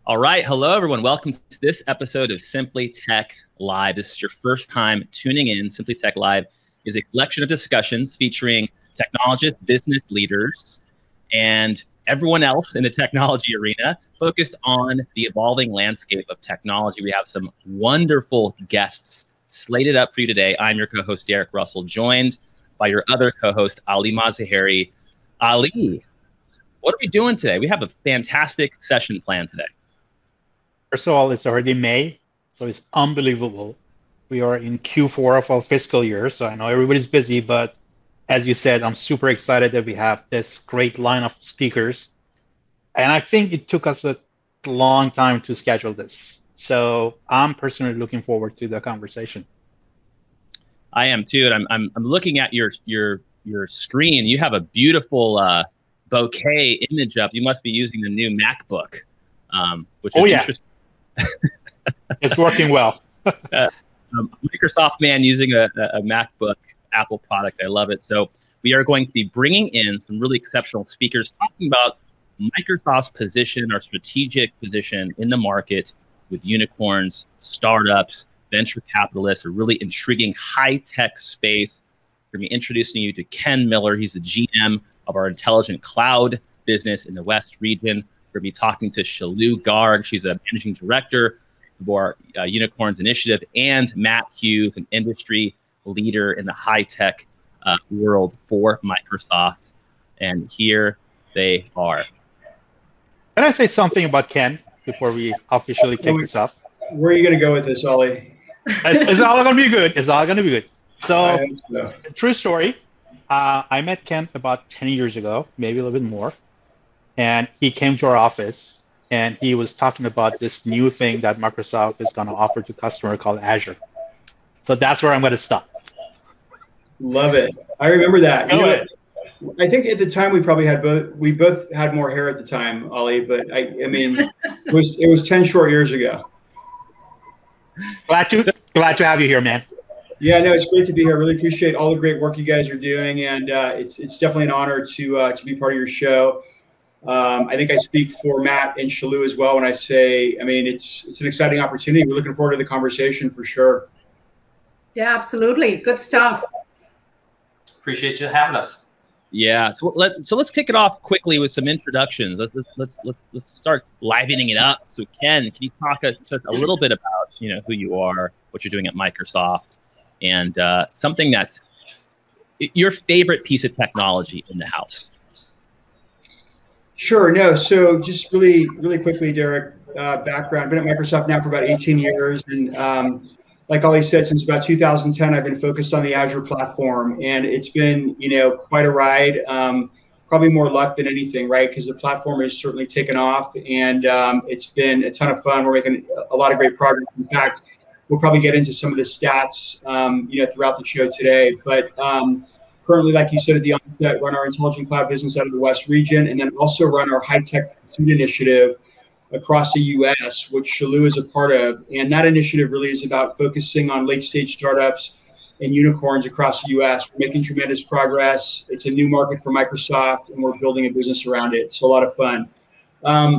All right. Hello, everyone. Welcome to this episode of Simply Tech Live. This is your first time tuning in. Simply Tech Live is a collection of discussions featuring technologists, business leaders, and everyone else in the technology arena focused on the evolving landscape of technology. We have some wonderful guests slated up for you today. I'm your co-host, Derek Russell, joined by your other co-host, Ali Mazaheri. Ali, what are we doing today? We have a fantastic session planned today. First of all, it's already May, so it's unbelievable. We are in Q4 of our fiscal year, so I know everybody's busy, but as you said, I'm super excited that we have this great line of speakers. And I think it took us a long time to schedule this. So I'm personally looking forward to the conversation. I am too, and I'm looking at your screen. You have a beautiful bouquet image up. You must be using the new MacBook, which is interesting. It's working well. Microsoft man using a MacBook Apple product. I love it. So we are going to be bringing in some really exceptional speakers talking about Microsoft's position, our strategic position in the market with unicorns, startups, venture capitalists, a really intriguing high-tech space. We're going to be introducing you to Ken Miller. He's the GM of our intelligent cloud business in the West region. We're going to be talking to Shaloo Garg. She's a managing director of our Unicorns Initiative, and Matt Hughes, an industry leader in the high-tech world for Microsoft. And here they are. Can I say something about Ken before we officially kick this off? Where are you going to go with this, Ollie? It's all going to be good. It's all going to be good. So, true story. I met Ken about 10 years ago, maybe a little bit more. And he came to our office and he was talking about this new thing that Microsoft is going to offer to customers called Azure. So that's where I'm going to stop. Love it. I remember that. I think at the time we probably had both had more hair at the time, Ollie, but I mean, it was 10 short years ago. Glad to have you here, man. Yeah, no, it's great to be here. I really appreciate all the great work you guys are doing, and it's definitely an honor to be part of your show. I think I speak for Matt and Shaloo as well when I say, I mean, it's an exciting opportunity. We're looking forward to the conversation for sure. Yeah, absolutely. Good stuff. Appreciate you having us. Yeah, so let's kick it off quickly with some introductions. Let's start livening it up. So Ken, can you talk to us a little bit about who you are, what you're doing at Microsoft, and something that's your favorite piece of technology in the house? Sure. No. So just really quickly, Derek, background. I've been at Microsoft now for about 18 years. And like Ollie said, since about 2010, I've been focused on the Azure platform. And it's been, quite a ride. Probably more luck than anything, right? Because the platform has certainly taken off. And it's been a ton of fun. We're making a lot of great progress. In fact, we'll probably get into some of the stats, throughout the show today. But currently, like you said at the onset, run our intelligent cloud business out of the West region, and then also run our high-tech pursuit initiative across the U.S., which Shaloo is a part of. And that initiative really is about focusing on late-stage startups and unicorns across the U.S. We're making tremendous progress. It's a new market for Microsoft, and we're building a business around it. So a lot of fun.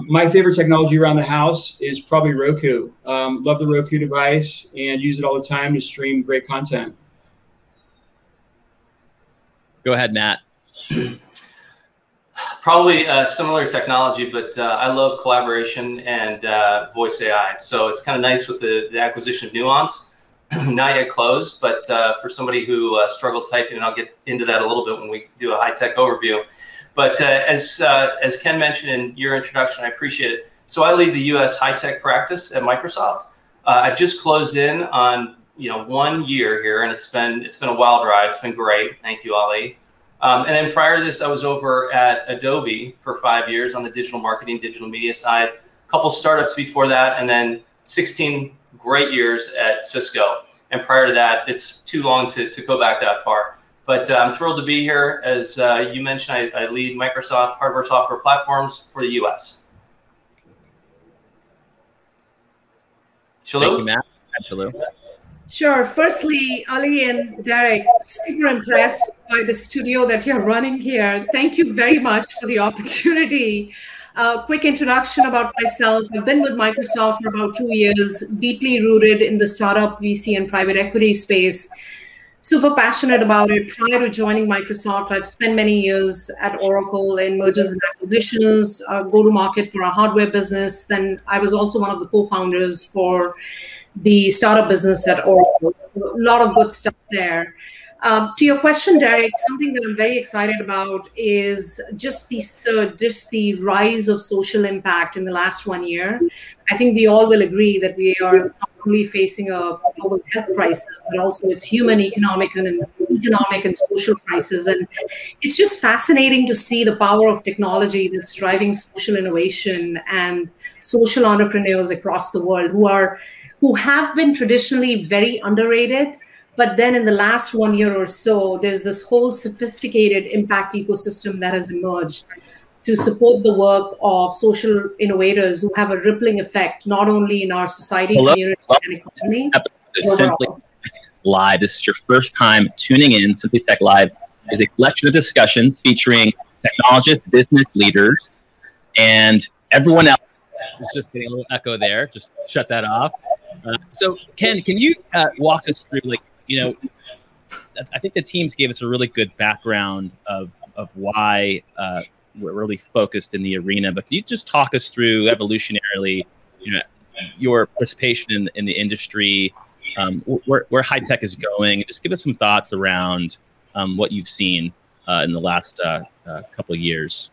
My favorite technology around the house is probably Roku. Love the Roku device and use it all the time to stream great content. Go ahead, Matt. Probably similar technology, but I love collaboration and voice AI. So it's kind of nice with the acquisition of Nuance, not yet closed, but for somebody who struggled typing, and I'll get into that a little bit when we do a high-tech overview. But as Ken mentioned in your introduction, I appreciate it. So I lead the U.S. high-tech practice at Microsoft. I've just closed in on 1 year here, and it's been a wild ride. It's been great. Thank you, Ali. And then prior to this, I was over at Adobe for 5 years on the digital marketing, digital media side. A couple startups before that, and then 16 great years at Cisco. And prior to that, it's too long to go back that far. But I'm thrilled to be here. As you mentioned, I lead Microsoft hardware software platforms for the U.S. Shaloo? Thank you, Matt. Shaloo. Sure. Firstly, Ali and Derek, super impressed by the studio that you're running here. Thank you very much for the opportunity. Quick introduction about myself. I've been with Microsoft for about 2 years, deeply rooted in the startup, VC, and private equity space. Super passionate about it. Prior to joining Microsoft, I've spent many years at Oracle in mergers and acquisitions, go-to-market for our hardware business. Then I was also one of the co-founders for the startup business at Oracle. So a lot of good stuff there. To your question, Derek, something that I'm very excited about is just the surge, just the rise of social impact in the last 1 year. I think we all will agree that we are not only facing a global health crisis, but also it's human, economic, and social crisis. And it's just fascinating to see the power of technology that's driving social innovation and social entrepreneurs across the world who have been traditionally very underrated. But then in the last 1 year or so, there's this whole sophisticated impact ecosystem that has emerged to support the work of social innovators who have a rippling effect, not only in our society, community, and economy. Simply Live. This is your first time tuning in. Simply Tech Live is a collection of discussions featuring technologists, business leaders, and everyone else. It's just getting a little echo there. Just shut that off. So, Ken, can you walk us through, I think the teams gave us a really good background of why we're really focused in the arena, but can you just talk us through evolutionarily, your participation in the industry, where high tech is going, and just give us some thoughts around what you've seen in the last couple of years.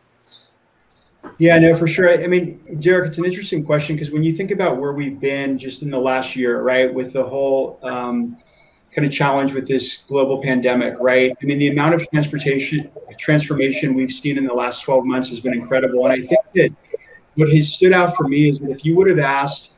Yeah, no, for sure. I mean, Derek, it's an interesting question because when you think about where we've been just in the last year, right, with the whole kind of challenge with this global pandemic, right? I mean, the amount of transformation we've seen in the last 12 months has been incredible. And I think that what has stood out for me is that if you would have asked,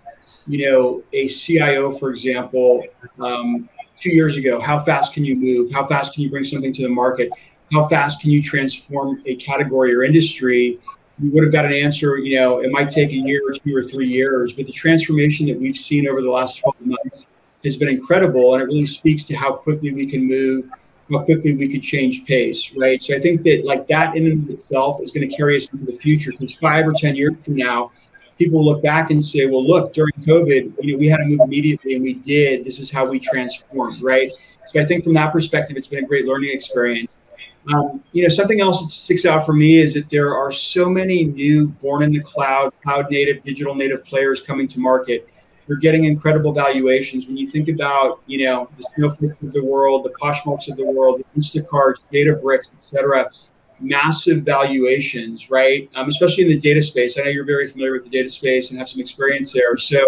a CIO, for example, 2 years ago, how fast can you move? How fast can you bring something to the market? How fast can you transform a category or industry? We would have got an answer, it might take a year or 2 or 3 years, but the transformation that we've seen over the last 12 months has been incredible. And it really speaks to how quickly we can move, how quickly we could change pace, right? So I think that that in and of itself is going to carry us into the future, because 5 or 10 years from now, people will look back and say, well, look, during COVID, we had to move immediately, and we did. This is how we transformed, right? So I think from that perspective, it's been a great learning experience. Something else that sticks out for me is that there are so many new born in the cloud native, digital native players coming to market. They're getting incredible valuations. When you think about, the Snowflakes of the world, the Poshmarks of the world, the Instacarts, Databricks, et cetera, massive valuations, right? Especially in the data space. I know you're very familiar with the data space and have some experience there. So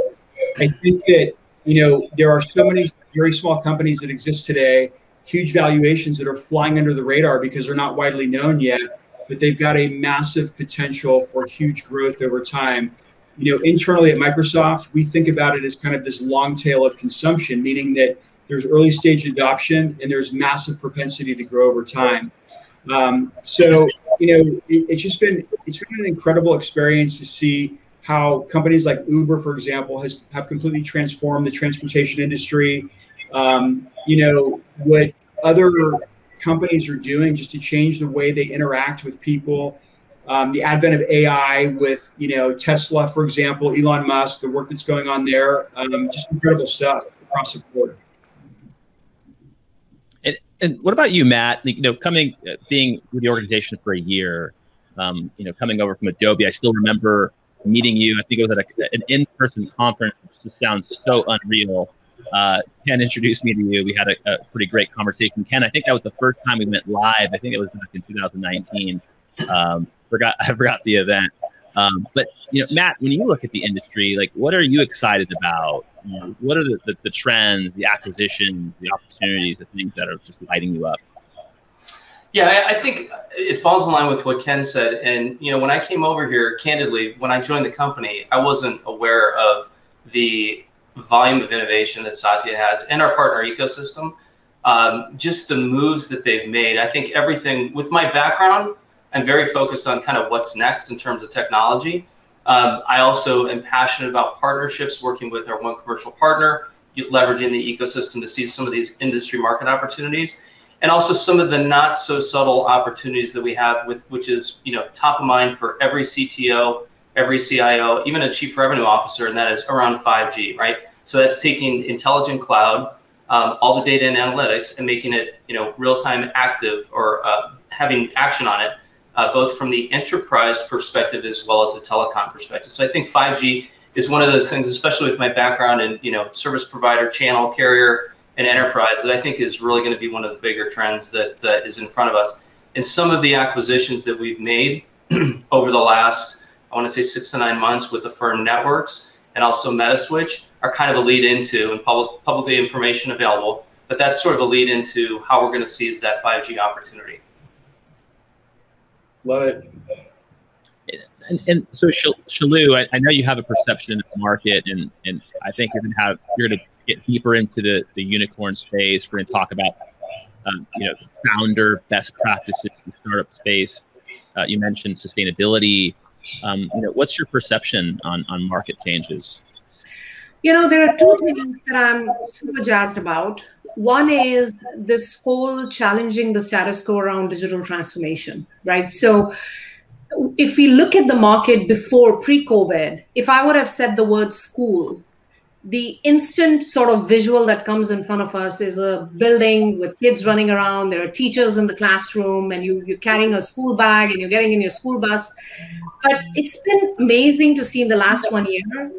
I think that, there are so many very small companies that exist today, huge valuations that are flying under the radar because they're not widely known yet, but they've got a massive potential for huge growth over time. Internally at Microsoft, we think about it as kind of this long tail of consumption, meaning that there's early stage adoption and there's massive propensity to grow over time. It's been an incredible experience to see how companies like Uber, for example, have completely transformed the transportation industry. What other companies are doing just to change the way they interact with people. The advent of AI with, Tesla, for example, Elon Musk, the work that's going on there, just incredible stuff across the board. And what about you, Matt? Being with the organization for a year, coming over from Adobe, I still remember meeting you. I think it was at an in-person conference, which just sounds so unreal. Ken introduced me to you. We had a pretty great conversation. Ken, I think that was the first time we went live. I think it was back in 2019. I forgot the event. But Matt, when you look at the industry, what are you excited about? What are the trends, the acquisitions, the opportunities, the things that are just lighting you up? Yeah, I think it falls in line with what Ken said. And when I came over here, candidly, when I joined the company, I wasn't aware of the volume of innovation that Satya has and our partner ecosystem. Just the moves that they've made. I think everything with my background, I'm very focused on kind of what's next in terms of technology. I also am passionate about partnerships, working with our one commercial partner, leveraging the ecosystem to see some of these industry market opportunities. and also some of the not so subtle opportunities that we have with, which is, top of mind for every CTO, every CIO, even a chief revenue officer, and that is around 5G, right? So that's taking intelligent cloud, all the data and analytics, and making it, real-time active, or having action on it, both from the enterprise perspective as well as the telecom perspective. So I think 5G is one of those things, especially with my background in, service provider, channel, carrier, and enterprise, that I think is really going to be one of the bigger trends that is in front of us. And some of the acquisitions that we've made over the last, I want to say 6 to 9 months, with the firm Networks and also Metaswitch, are kind of a lead into, and publicly information available, but that's sort of a lead into how we're going to seize that 5G opportunity. Love it. And so Shaloo, I know you have a perception in the market, and I think you're going to get deeper into the unicorn space. We're going to talk about founder best practices in the startup space. You mentioned sustainability. What's your perception on market changes? There are two things that I'm super jazzed about. One is this whole challenging the status quo around digital transformation, right? So if we look at the market before pre-COVID, if I would have said the word school, the instant sort of visual that comes in front of us is a building with kids running around. There are teachers in the classroom, and you're carrying a school bag and you're getting in your school bus. But it's been amazing to see in the last 1 year,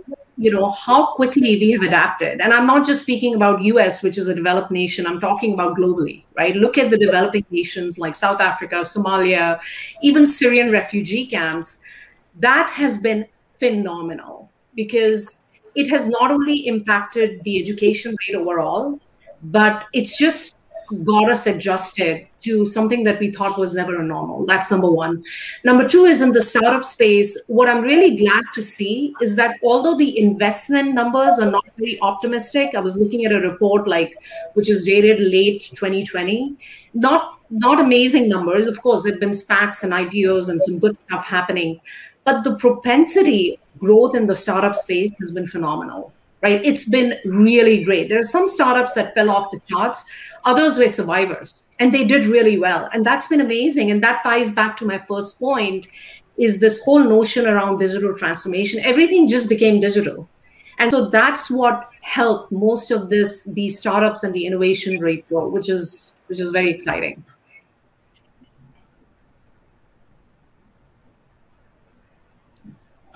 how quickly we have adapted. And I'm not just speaking about US, which is a developed nation. I'm talking about globally, right? Look at the developing nations like South Africa, Somalia, even Syrian refugee camps. That has been phenomenal, because it has not only impacted the education rate overall, but it's just got us adjusted to something that we thought was never a normal. That's number one. Number two is in the startup space. What I'm really glad to see is that although the investment numbers are not very optimistic, I was looking at a report which is dated late 2020, not amazing numbers. Of course, there've been SPACs and IPOs and some good stuff happening, but the propensity growth in the startup space has been phenomenal, right? It's been really great. There are some startups that fell off the charts. Others were survivors, and they did really well. And that's been amazing. And that ties back to my first point, is this whole notion around digital transformation. Everything just became digital. And so that's what helped most of these startups and the innovation rate grow, which is very exciting.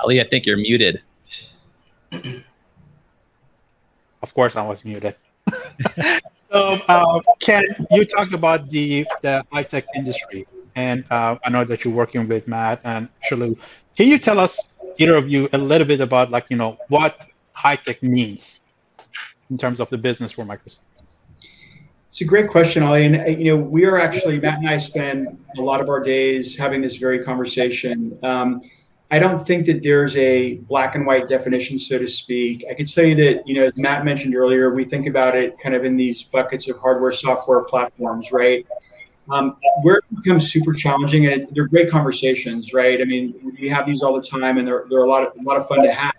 Ali, I think you're muted. Of course, I was muted. So, Ken, you talked about the high-tech industry, and I know that you're working with Matt and Shaloo. Can you tell us, either of you, a little bit about what high-tech means in terms of the business for Microsoft? It's a great question, Ali. And we are actually, Matt and I spend a lot of our days having this very conversation. I don't think that there's a black and white definition, so to speak. I can tell you that, as Matt mentioned earlier, we think about it kind of in these buckets of hardware, software, platforms, right? Where it becomes super challenging, and they're great conversations, right? I mean, we have these all the time, and they're a lot of fun to have.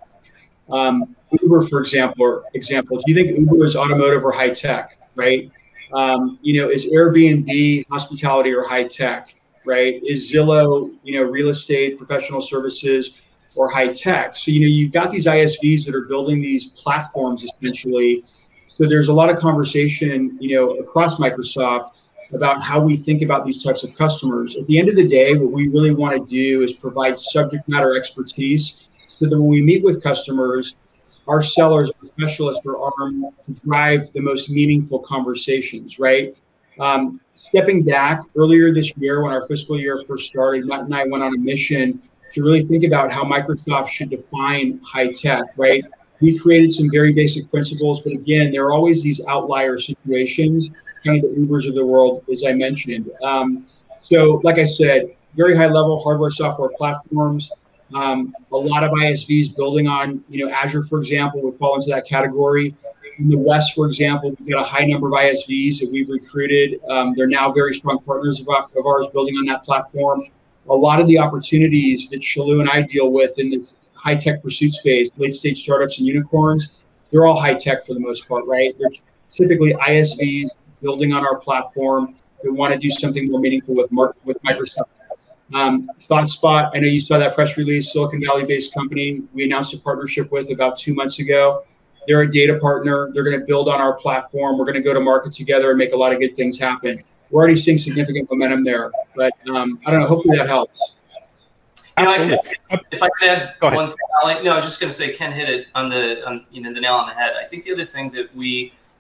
Uber, for example, do you think Uber is automotive or high tech, right? Is Airbnb hospitality or high tech? Right? Is Zillow, real estate, professional services, or high tech? So, you've got these ISVs that are building these platforms essentially. So there's a lot of conversation, across Microsoft about how we think about these types of customers. At the end of the day, what we really want to do is provide subject matter expertise so that when we meet with customers, our sellers, our specialists are armed to drive the most meaningful conversations, right? Stepping back, earlier this year when our fiscal year first started, Matt and I went on a mission to really think about how Microsoft should define high tech, right? We created some very basic principles, but again, there are always these outlier situations, kind of the Ubers of the world, as I mentioned. So like I said, very high level hardware, software platforms, a lot of ISVs building on, Azure, for example, would fall into that category. In the West, for example, we've got a high number of ISVs that we've recruited. They're now very strong partners of ours building on that platform. A lot of the opportunities that Shaloo and I deal with in this high-tech pursuit space, late-stage startups and unicorns, they're all high-tech for the most part, right? They're typically ISVs building on our platform. that want to do something more meaningful with Microsoft. ThoughtSpot, I know you saw that press release, Silicon Valley-based company we announced a partnership with about 2 months ago. They're a data partner. They're going to build on our platform. We're going to go to market together and make a lot of good things happen. We're already seeing significant momentum there, but I don't know. Hopefully that helps. If I could add one thing, I was just going to say Ken hit it on the nail on the head. I think the other thing that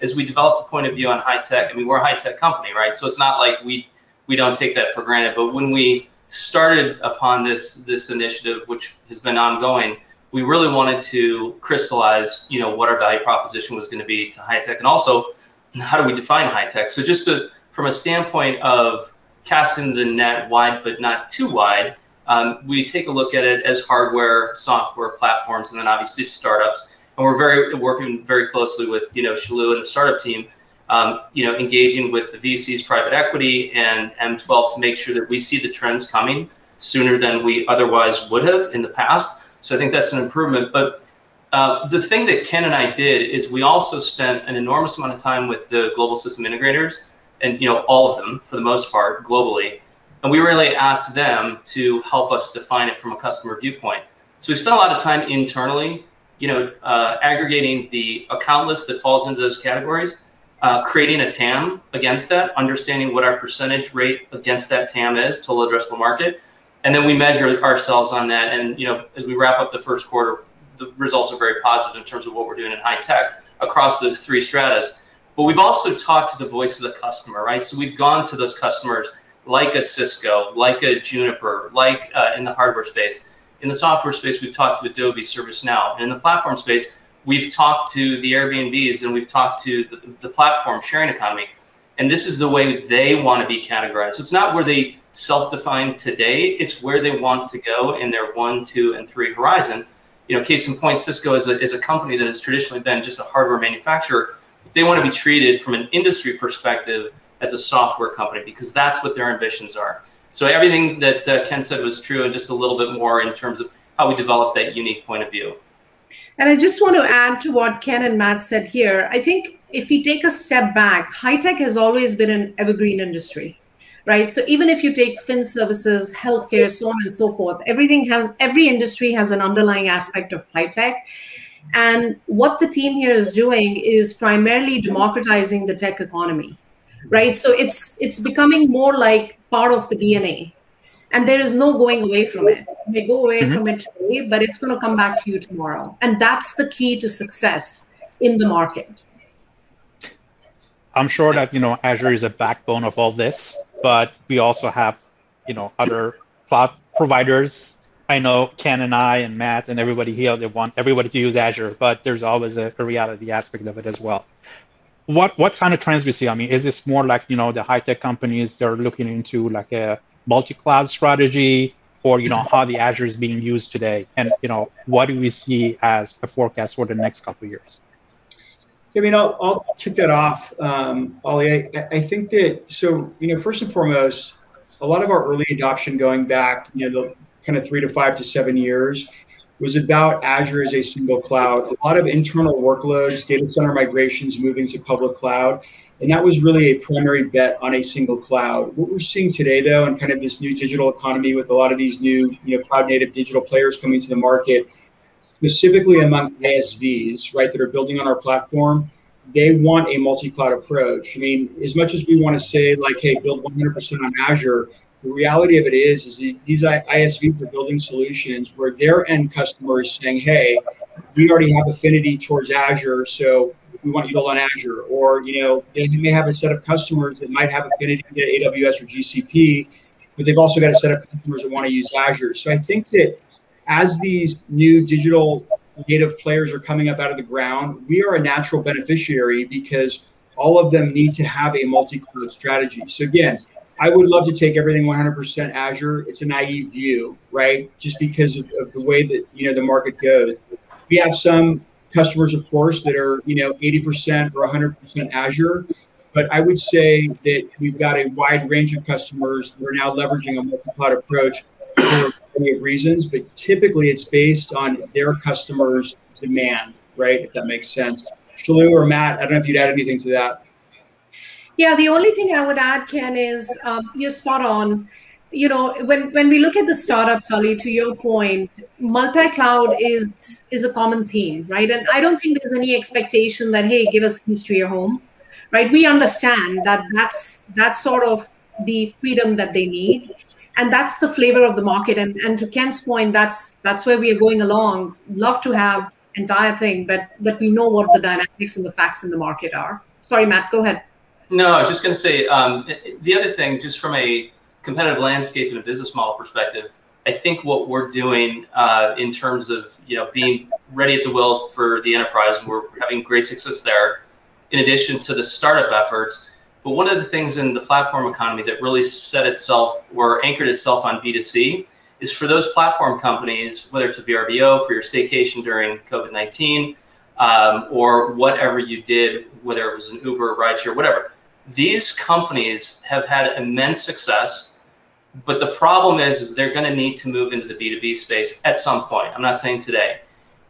as we developed a point of view on high tech, I mean, we're a high tech company, right? So it's not like we don't take that for granted. But when we started upon this initiative, which has been ongoing, we really wanted to crystallize, what our value proposition was going to be to high tech, and also how do we define high tech. So just from a standpoint of casting the net wide but not too wide, we take a look at it as hardware, software platforms, and then obviously startups. And we're working very closely with Shaloo and the startup team, engaging with the VCs, private equity, and M12 to make sure that we see the trends coming sooner than we otherwise would have in the past. So I think that's an improvement. But the thing that Ken and I did is we also spent an enormous amount of time with the global system integrators, and all of them for the most part globally. And we really asked them to help us define it from a customer viewpoint. So we spent a lot of time internally, aggregating the account list that falls into those categories, creating a TAM against that, understanding what our percentage rate against that TAM is, total addressable market. And then we measure ourselves on that. And, as we wrap up the first quarter, the results are very positive in terms of what we're doing in high tech across those three stratas. But we've also talked to the voice of the customer, right? So we've gone to those customers like a Cisco, like a Juniper, like in the hardware space. In the software space, we've talked to Adobe, ServiceNow. And in the platform space, we've talked to the Airbnbs and we've talked to the platform sharing economy. And this is the way they want to be categorized. So it's not where they self-define today, it's where they want to go in their 1, 2, and 3 horizon. Case in point, Cisco is a company that has traditionally been just a hardware manufacturer. They want to be treated from an industry perspective as a software company because that's what their ambitions are. So everything that Ken said was true, and just a little bit more in terms of how we develop that unique point of view. And I just want to add to what Ken and Matt said here. I think if we take a step back, high tech has always been an evergreen industry, right? So even if you take fin services, healthcare, so on and so forth, every industry has an underlying aspect of high tech. And what the team here is doing is primarily democratizing the tech economy, right? So it's becoming more like part of the DNA. And there is no going away from it. You may go away from it today, but it's going to come back to you tomorrow. And that's the key to success in the market. I'm sure that, Azure is a backbone of all this, but we also have, other cloud providers. I know Ken and I and Matt and everybody here, they want everybody to use Azure, but there's always a reality aspect of it as well. What kind of trends we see? I mean, is this more like, the high-tech companies, they're looking into like a multi-cloud strategy, or, how the Azure is being used today? And, what do we see as a forecast for the next couple of years? I mean, I'll kick that off, Ollie. I think that, so, first and foremost, a lot of our early adoption going back, the kind of 3 to 5 to 7 years was about Azure as a single cloud. A lot of internal workloads, data center migrations moving to public cloud. And that was really a primary bet on a single cloud. What we're seeing today, though, and kind of this new digital economy with a lot of these new, cloud native digital players coming to the market, specifically among ISVs, right, that are building on our platform, they want a multi-cloud approach. I mean, as much as we want to say like, hey, build 100% on Azure, the reality of it is these ISVs are building solutions where their end customer is saying, hey, we already have affinity towards Azure, so we want you to build on Azure. Or, they may have a set of customers that might have affinity to AWS or GCP, but they've also got a set of customers that want to use Azure. So I think that as these new digital native players are coming up out of the ground, we are a natural beneficiary because all of them need to have a multi-cloud strategy. So again, I would love to take everything 100% Azure. It's a naive view, right? Just because of the way that, the market goes. We have some customers, of course, that are, 80% or 100% Azure. But I would say that we've got a wide range of customers that are now leveraging a multi-cloud approach for many reasons, but typically it's based on their customers' demand, right? If that makes sense. Shaloo or Matt, I don't know if you'd add anything to that. Yeah, the only thing I would add, Ken, is you're spot on. When we look at the startup, Sully, to your point, multi-cloud is a common theme, right? And I don't think there's any expectation that, hey, give us keys to your home, right? We understand that that's sort of the freedom that they need, and that's the flavor of the market. And to Ken's point, that's where we are going along. Love to have entire thing, but we know what the dynamics and the facts in the market are. Sorry, Matt, go ahead. No, I was just going to say the other thing, just from a competitive landscape and a business model perspective, I think what we're doing in terms of being ready at the wheel for the enterprise, and we're having great success there, in addition to the startup efforts. But one of the things in the platform economy that really set itself or anchored itself on B2C is for those platform companies, whether it's a VRBO for your staycation during COVID-19 or whatever you did, whether it was an Uber, rideshare, whatever. These companies have had immense success, but the problem is they're going to need to move into the B2B space at some point. I'm not saying today.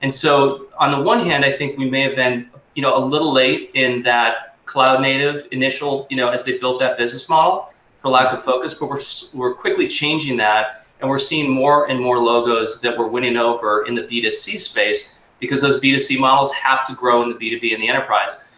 And so on the one hand, I think we may have been, a little late in that cloud native initial, as they built that business model for lack of focus, but we're quickly changing that. And we're seeing more and more logos that we're winning over in the B2C space because those B2C models have to grow in the B2B and the enterprise.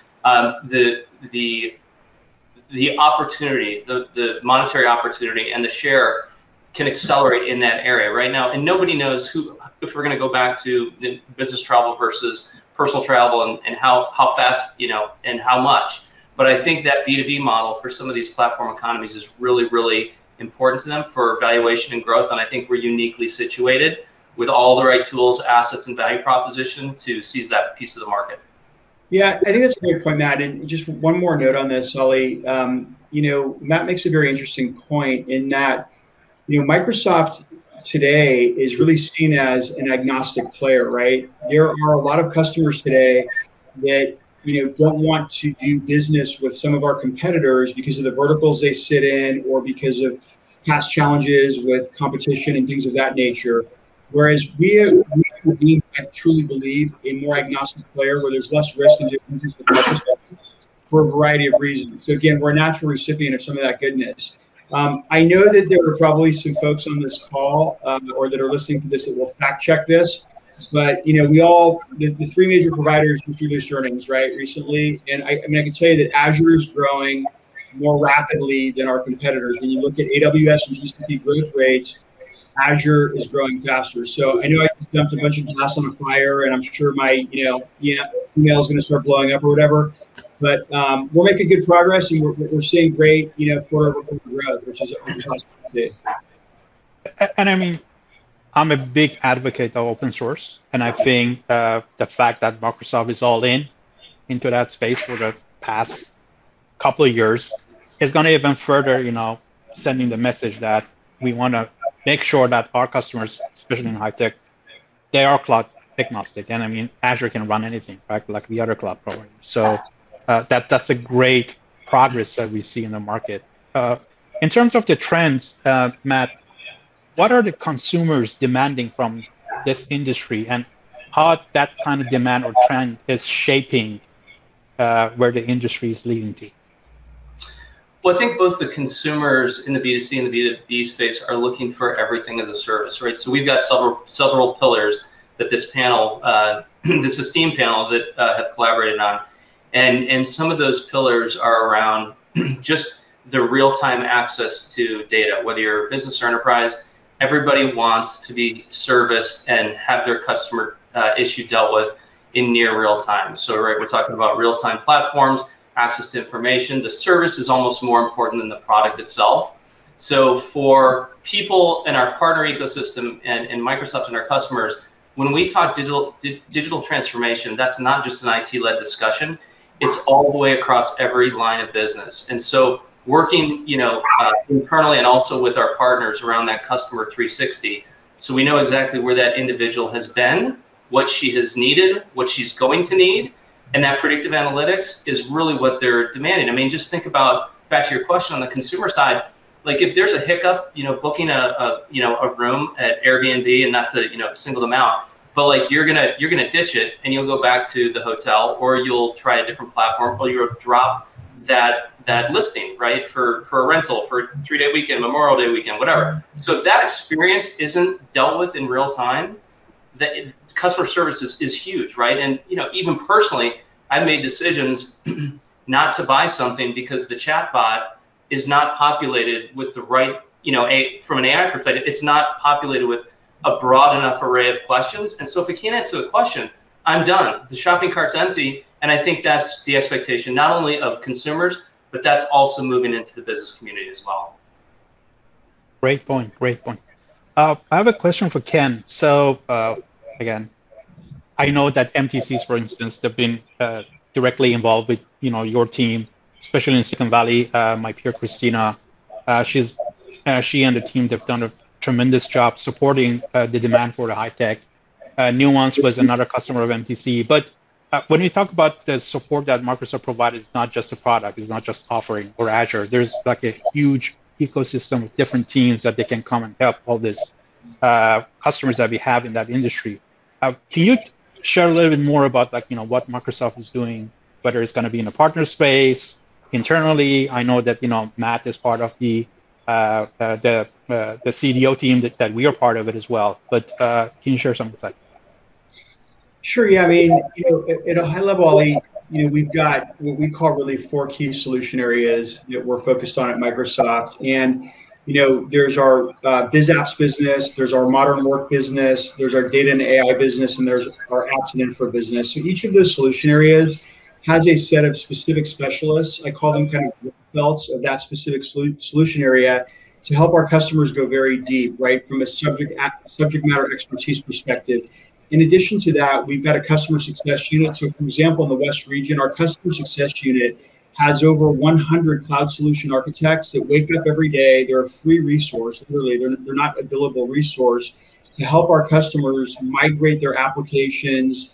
The opportunity, the monetary opportunity and the share can accelerate in that area right now. And nobody knows if we're going to go back to the business travel versus personal travel and how fast, and how much. But I think that B2B model for some of these platform economies is really, really important to them for valuation and growth. And I think we're uniquely situated with all the right tools, assets, and value proposition to seize that piece of the market. Yeah, I think that's a great point, Matt. And just one more note on this, Sully. Matt makes a very interesting point in that, Microsoft today is really seen as an agnostic player, right? There are a lot of customers today that, don't want to do business with some of our competitors because of the verticals they sit in or because of past challenges with competition and things of that nature. Whereas we I truly believe, a more agnostic player where there's less risk and differences with Microsoft for a variety of reasons. So again, we're a natural recipient of some of that goodness. I know that there are probably some folks on this call or that are listening to this that will fact check this, but the three major providers just released earnings recently, and I can tell you that Azure is growing more rapidly than our competitors. When you look at AWS and GCP growth rates, Azure is growing faster. So I know I just dumped a bunch of gas on a fire, and I'm sure my email is going to start blowing up or whatever. But we're making good progress, and we're seeing great quarter-over-quarter growth, which is awesome to see. And I mean, I'm a big advocate of open source, and I think the fact that Microsoft is all into that space for the past couple of years is going to even further, sending the message that we want to make sure that our customers, especially in high tech, they are cloud agnostic. And I mean, Azure can run anything, right? Like the other cloud providers. So that's a great progress that we see in the market. In terms of the trends, Matt, what are the consumers demanding from this industry, and how that kind of demand or trend is shaping where the industry is leading to? Well, I think both the consumers in the B2C and the B2B space are looking for everything as a service, right? So we've got several pillars that this panel, this esteemed panel that have collaborated on. And some of those pillars are around just the real-time access to data, whether you're a business or enterprise. Everybody wants to be serviced and have their customer issue dealt with in near real time. So, right, we're talking about real-time platforms, access to information. The service is almost more important than the product itself. So for people in our partner ecosystem and Microsoft and our customers, when we talk digital transformation, that's not just an IT-led discussion. It's all the way across every line of business. And so working, internally and also with our partners around that customer 360. So we know exactly where that individual has been, what she has needed, what she's going to need. And that predictive analytics is really what they're demanding. I mean, just think about, back to your question on the consumer side, like if there's a hiccup, booking a room at Airbnb, and not to, single them out, but like you're gonna ditch it and you'll go back to the hotel, or you'll try a different platform, or you'll drop that listing, right? For a rental, for a 3-day weekend, Memorial Day weekend, whatever. So if that experience isn't dealt with in real time, the customer service is huge, right? And even personally, I've made decisions not to buy something because the chatbot is not populated with the right, from an AI perspective, it's not populated with a broad enough array of questions. And so if it can't answer the question, I'm done. The shopping cart's empty. And I think that's the expectation, not only of consumers, but that's also moving into the business community as well. Great point. Great point. I have a question for Ken. So again, I know that MTCs, for instance, they've been directly involved with your team, especially in Silicon Valley. My peer Christina, she and the team, they've done a tremendous job supporting the demand for the high tech. Nuance was another customer of MTC. But when we talk about the support that Microsoft provided, it's not just a product, it's not just offering or Azure. There's like a huge ecosystem with different teams that they can come and help all these customers that we have in that industry. Can you share a little bit more about what Microsoft is doing, whether it's going to be in the partner space, internally? I know that Matt is part of the CDO team that we are part of it as well. But can you share some insight? Sure. Yeah. I mean, at a high level, Ali, we've got what we call really 4 key solution areas that we're focused on at Microsoft. And, there's our biz apps business, there's our modern work business, there's our data and AI business, and there's our apps and infra business. So each of those solution areas has a set of specific specialists. I call them kind of belts of that specific solution area to help our customers go very deep, right? From a subject matter expertise perspective. In addition to that, we've got a customer success unit. So for example, in the West region, our customer success unit has over 100 cloud solution architects that wake up every day. They're a free resource, literally, they're not a billable resource, to help our customers migrate their applications,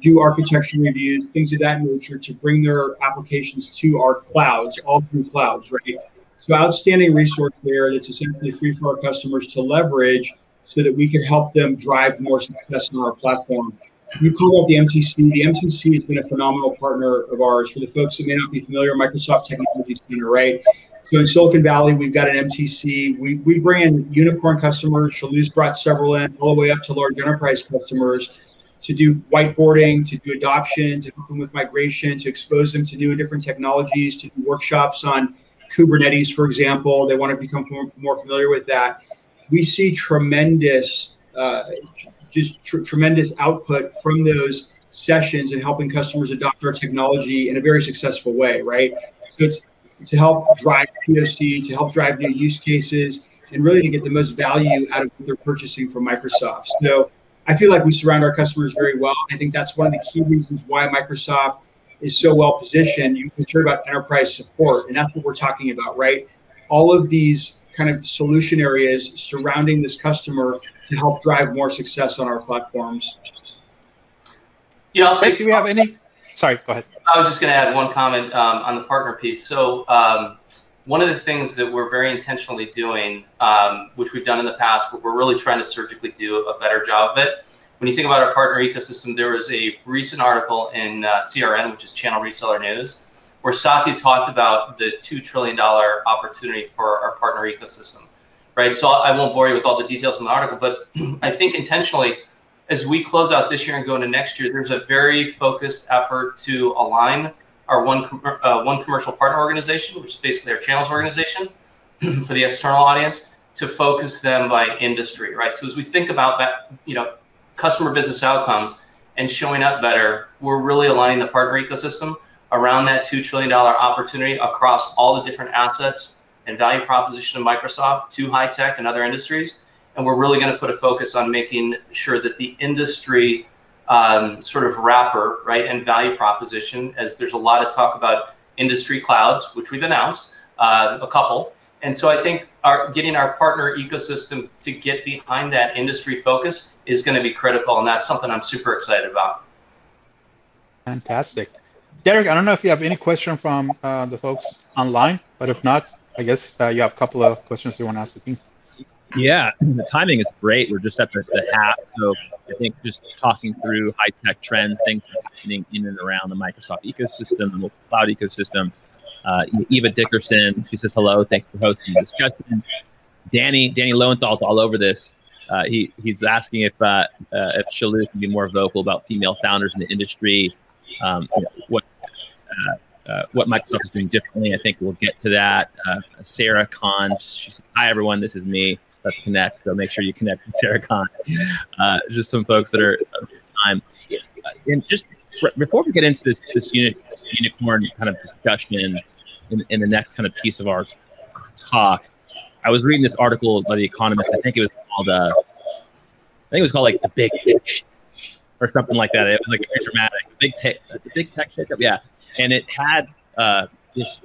do architecture reviews, things of that nature, to bring their applications to our clouds, all through clouds, right? So outstanding resource there that's essentially free for our customers to leverage so that we can help them drive more success on our platform. You called out the MTC. The MTC has been a phenomenal partner of ours. For the folks that may not be familiar, Microsoft Technology Center, right? So in Silicon Valley, we've got an MTC. We bring in unicorn customers. Shaloo's brought several in, all the way up to large enterprise customers, to do whiteboarding, to do adoption, to help them with migration, to expose them to new and different technologies, to do workshops on Kubernetes, for example. They want to become more familiar with that. We see tremendous tremendous output from those sessions and helping customers adopt our technology in a very successful way, right? So it's to help drive POC, to help drive new use cases, and really to get the most value out of what they're purchasing from Microsoft. So I feel like we surround our customers very well. I think that's one of the key reasons why Microsoft is so well positioned. You can hear about enterprise support, and that's what we're talking about, right? All of these kind of solution areas surrounding this customer to help drive more success on our platforms. I'll take. Do we have any? Sorry, go ahead. I was just going to add one comment on the partner piece. So one of the things that we're very intentionally doing, which we've done in the past, but we're really trying to surgically do a better job of it. When you think about our partner ecosystem, there was a recent article in CRN, which is Channel Reseller News, where Satya talked about the $2 trillion opportunity for our partner ecosystem, right? So I won't bore you with all the details in the article, but I think intentionally, as we close out this year and go into next year, there's a very focused effort to align our one commercial partner organization, which is basically our channels organization for the external audience, to focus them by industry, right? So as we think about that, customer business outcomes and showing up better, we're really aligning the partner ecosystem around that $2 trillion opportunity across all the different assets and value proposition of Microsoft to high tech and other industries. And we're really going to put a focus on making sure that the industry sort of wrapper, right, and value proposition, as there's a lot of talk about industry clouds, which we've announced a couple. And so I think getting our partner ecosystem to get behind that industry focus is going to be critical. And that's something I'm super excited about. Fantastic. Derek, I don't know if you have any question from the folks online, but if not, I guess you have a couple of questions you want to ask the team. Yeah, the timing is great. We're just at the hat. So I think just talking through high-tech trends, things that are happening in and around the Microsoft ecosystem, the multi-cloud ecosystem. Eva Dickerson, she says hello. Thanks for hosting the discussion. Danny Lowenthal's all over this. He's asking if Shaloo can be more vocal about female founders in the industry. What Microsoft is doing differently. I think we'll get to that. Sarah Khan, she says, hi everyone, this is me. Let's connect. So make sure you connect with Sarah Khan. Just some folks that are time. And just before we get into this unicorn kind of discussion in the next kind of piece of our talk, I was reading this article by The Economist. I think it was called like the Big Tech or something like that. It was like very dramatic. The big tech shakeup. Yeah, and it had this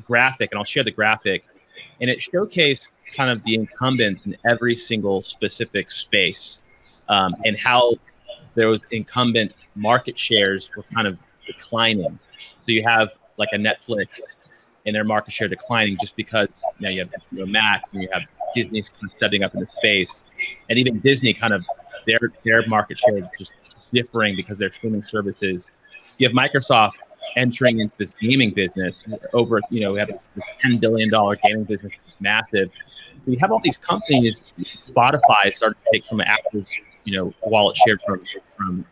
graphic, and I'll share the graphic, and it showcased kind of the incumbents in every single specific space, and how those incumbent market shares were kind of declining. So you have like a Netflix and their market share declining just because you have Max and you have Disney's kind of stepping up in the space, and even Disney kind of their market share is just differing because they're streaming services. You have Microsoft entering into this gaming business over, we have this $10 billion gaming business, which is massive. So you have all these companies. Spotify started to take some of Apple's, wallet share from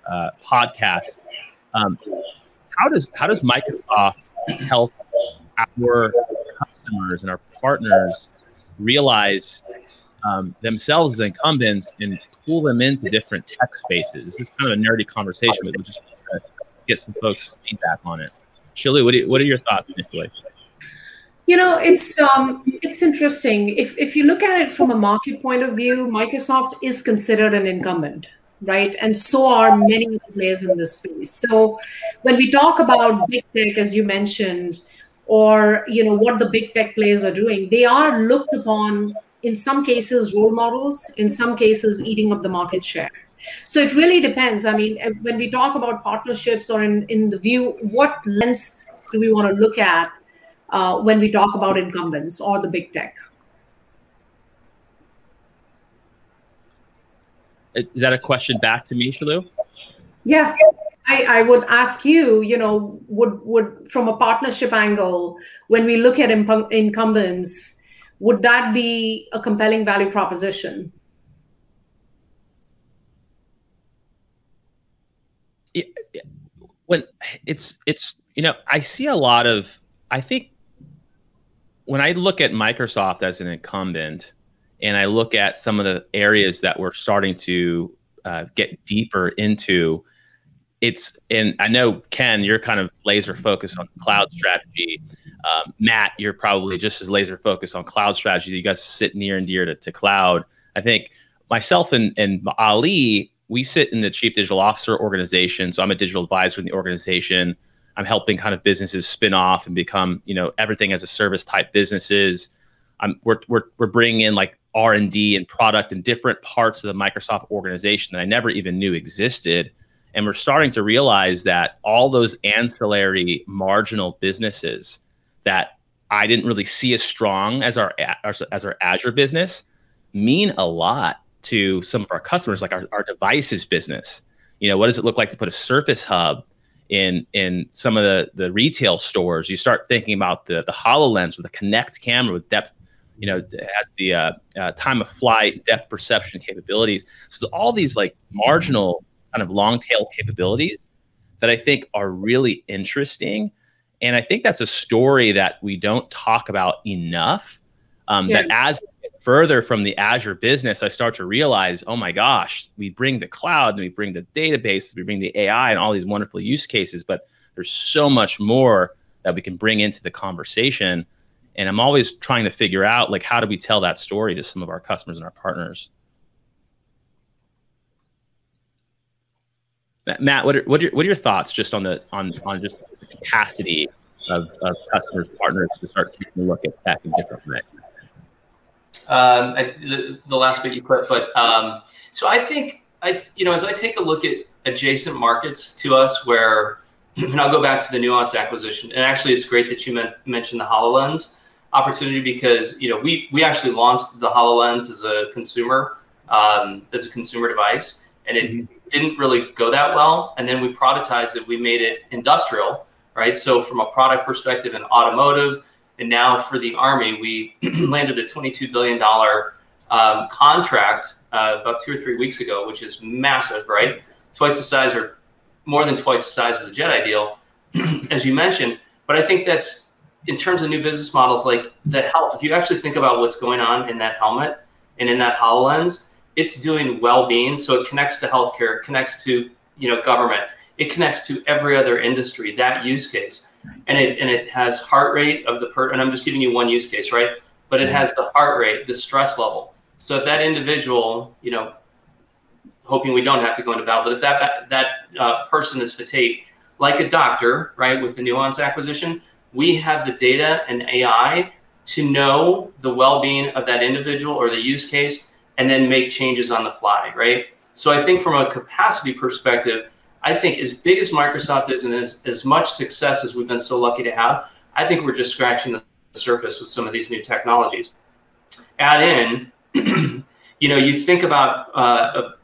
podcasts. How does Microsoft help our customers and our partners realize themselves as incumbents and pull them into different tech spaces? This is kind of a nerdy conversation, but we'll just get some folks' feedback on it. Shaloo, what are your thoughts initially? It's interesting. If you look at it from a market point of view, Microsoft is considered an incumbent, right? And so are many of the players in this space. So when we talk about big tech, as you mentioned, or what the big tech players are doing, they are looked upon in some cases role models, in some cases eating up the market share. So it really depends. I mean, when we talk about partnerships or in the view, what lens do we want to look at when we talk about incumbents or the big tech? Is that a question back to me, Shaloo? Yeah, I would ask you, would from a partnership angle, when we look at incumbents, would that be a compelling value proposition? When it's I see a lot of, I think when I look at Microsoft as an incumbent and I look at some of the areas that we're starting to get deeper into, and I know, Ken, you're kind of laser focused on cloud strategy. Matt, you're probably just as laser focused on cloud strategy. You guys sit near and dear to cloud. I think myself and Ali, we sit in the Chief Digital Officer organization. So I'm a digital advisor in the organization. I'm helping kind of businesses spin off and become, everything as a service type businesses. We're bringing in like R&D and product in different parts of the Microsoft organization that I never even knew existed. And we're starting to realize that all those ancillary marginal businesses that I didn't really see as strong as our Azure business mean a lot to some of our customers, like our devices business. What does it look like to put a Surface Hub in some of the retail stores? You start thinking about the HoloLens with a Kinect camera with depth, it has the time of flight, depth perception capabilities. So all these like marginal kind of long tail capabilities that I think are really interesting. And I think that's a story that we don't talk about enough. That as we get further from the Azure business, I start to realize, oh my gosh, we bring the cloud and we bring the database, we bring the AI and all these wonderful use cases, but there's so much more that we can bring into the conversation. And I'm always trying to figure out, like, how do we tell that story to some of our customers and our partners? Matt, what are your thoughts just on just the capacity of customers, partners to start taking a look at tech in different ways? The last bit you put, but so I think as I take a look at adjacent markets to us, where, and I'll go back to the Nuance acquisition, and actually it's great that you mentioned the HoloLens opportunity, because we actually launched the HoloLens as a consumer device, and it didn't really go that well. And then we productized it, we made it industrial, right? So from a product perspective in automotive, and now for the Army, we landed a $22 billion contract about 2 or 3 weeks ago, which is massive, right? Twice the size, or more than twice the size of the Jedi deal, as you mentioned. But I think that's, in terms of new business models, like the health, if you actually think about what's going on in that helmet and in that HoloLens, it's doing well-being. So it connects to healthcare, it connects to, government, it connects to every other industry, that use case. And it has heart rate of the and I'm just giving you one use case, right? But it has the heart rate, the stress level. So if that individual, hoping we don't have to go into battle, but if that person is fatigued, like a doctor, right, with the Nuance acquisition, we have the data and AI to know the well-being of that individual or the use case, and then make changes on the fly, right? So I think from a capacity perspective, I think as big as Microsoft is and as much success as we've been so lucky to have, I think we're just scratching the surface with some of these new technologies. Add in, you think about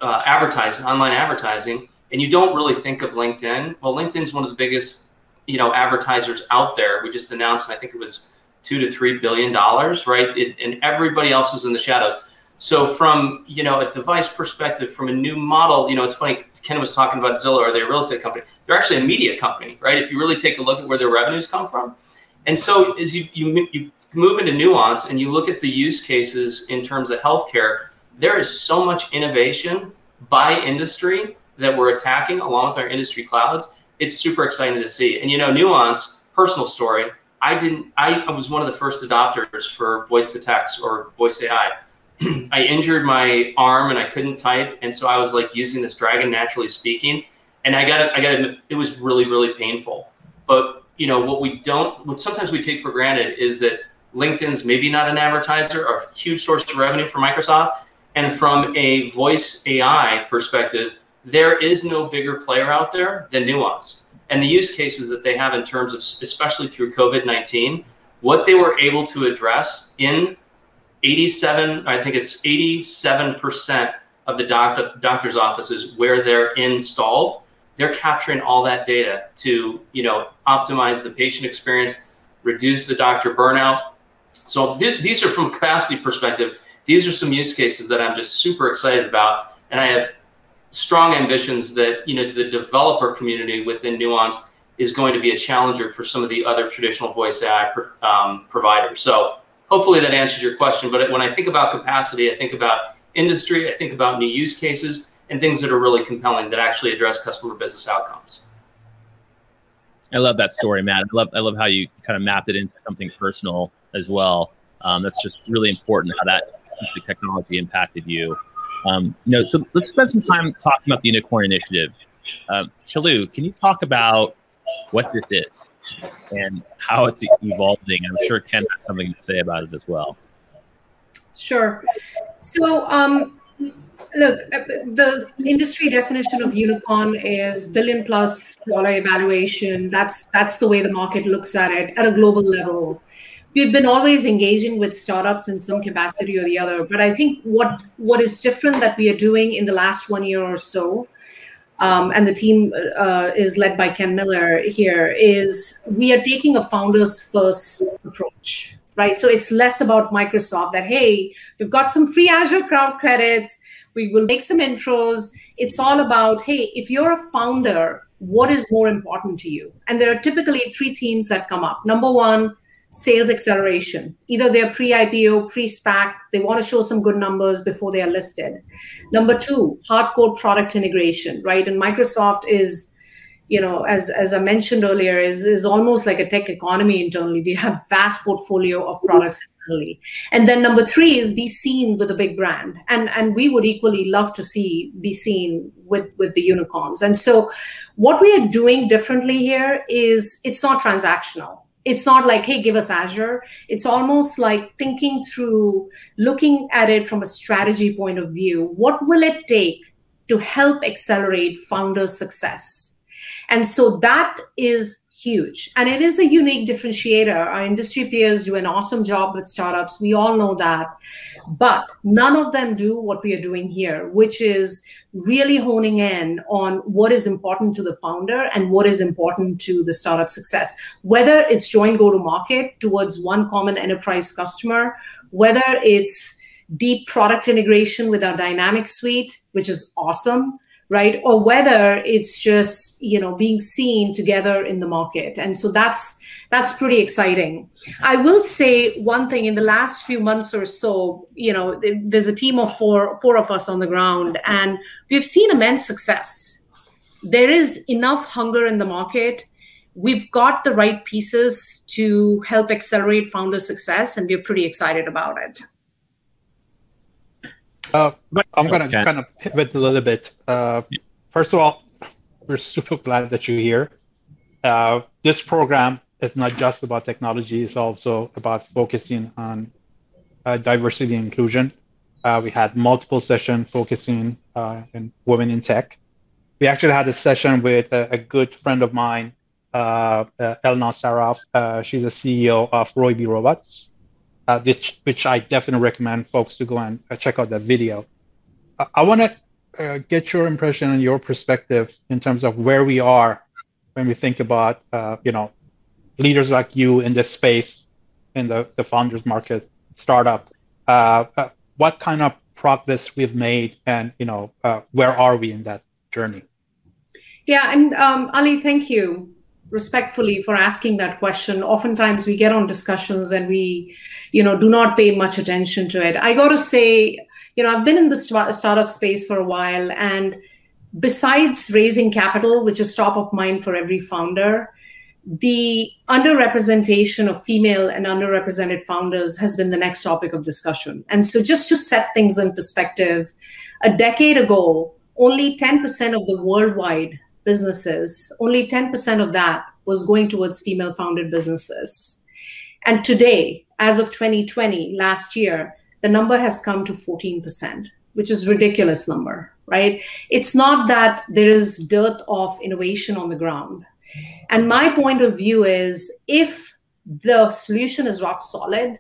advertising, online advertising, and you don't really think of LinkedIn. Well, LinkedIn's one of the biggest, advertisers out there. We just announced, and I think it was $2 to $3 billion, right? And everybody else is in the shadows. So from, a device perspective, from a new model, it's funny, Ken was talking about Zillow. Are they a real estate company? They're actually a media company, right? If you really take a look at where their revenues come from. And so as you move into Nuance and you look at the use cases in terms of healthcare, there is so much innovation by industry that we're attacking along with our industry clouds. It's super exciting to see. And, Nuance, personal story, I was one of the first adopters for voice to text or voice AI. I injured my arm and I couldn't type. And so I was like using this Dragon Naturally Speaking. And I got to admit, it was really, really painful. But, what sometimes we take for granted is that LinkedIn's maybe not an advertiser or a huge source of revenue for Microsoft. And from a voice AI perspective, there is no bigger player out there than Nuance. And the use cases that they have in terms of, especially through COVID-19, what they were able to address in 87% of the doctor's offices where they're installed, they're capturing all that data to, optimize the patient experience, reduce the doctor burnout. So these are, from a capacity perspective, these are some use cases that I'm just super excited about. And I have strong ambitions that, the developer community within Nuance is going to be a challenger for some of the other traditional voice AI providers. So hopefully that answers your question. But when I think about capacity, I think about industry, I think about new use cases and things that are really compelling that actually address customer business outcomes. I love that story, Matt. I love how you kind of mapped it into something personal as well. That's just really important, how that specific technology impacted you. So let's spend some time talking about the Unicorn Initiative. Shaloo, can you talk about what this is and how it's evolving? I'm sure Ken has something to say about it as well. Sure. So, look, the industry definition of unicorn is $1 billion+ evaluation. That's the way the market looks at it at a global level. We've been always engaging with startups in some capacity or the other, but I think what is different that we are doing in the last 1 year or so, and the team is led by Ken Miller here, is we are taking a founders first approach, right? So it's less about Microsoft that, hey, we've got some free Azure Cloud credits, we will make some intros. It's all about, hey, if you're a founder, what is more important to you? And there are typically 3 themes that come up. Number one, sales acceleration. Either they're pre-IPO, pre-SPAC, they want to show some good numbers before they are listed. Number 2, hardcore product integration, right? And Microsoft is, as I mentioned earlier, is almost like a tech economy internally. We have vast portfolio of products internally. And then number 3 is be seen with a big brand. And we would equally love to be seen with the unicorns. And so what we are doing differently here is it's not transactional. It's not like, hey, give us Azure. It's almost like thinking through, looking at it from a strategy point of view. What will it take to help accelerate founder success? And so that is huge. And it is a unique differentiator. Our industry peers do an awesome job with startups. We all know that. But none of them do what we are doing here, which is really honing in on what is important to the founder and what is important to the startup success. Whether it's joint go-to-market towards one common enterprise customer, whether it's deep product integration with our dynamic suite, which is awesome, right? Or whether it's just, being seen together in the market. And so that's pretty exciting. I will say one thing: in the last few months or so, there's a team of four of us on the ground, and we've seen immense success. There is enough hunger in the market. We've got the right pieces to help accelerate founder success, and we're pretty excited about it. I'm going to kind of pivot a little bit. First of all, we're super glad that you're here. This program is not just about technology. It's also about focusing on diversity and inclusion. We had multiple sessions focusing on women in tech. We actually had a session with a good friend of mine, Elna Saraf. She's a CEO of Roy B. Robots, which I definitely recommend folks to go and check out that video. I want to get your impression and your perspective in terms of where we are when we think about, leaders like you in this space, in the founders market, startup. What kind of progress we've made, and where are we in that journey? Yeah, and Ali, thank you respectfully for asking that question. Oftentimes we get on discussions and we, do not pay much attention to it. I got to say, I've been in the startup space for a while, and besides raising capital, which is top of mind for every founder, the underrepresentation of female and underrepresented founders has been the next topic of discussion. And so just to set things in perspective, a decade ago, only 10% of the worldwide businesses, only 10% of that was going towards female founded businesses. And today, as of 2020, last year, the number has come to 14%, which is a ridiculous number, right? It's not that there is dearth of innovation on the ground. And my point of view is, if the solution is rock solid,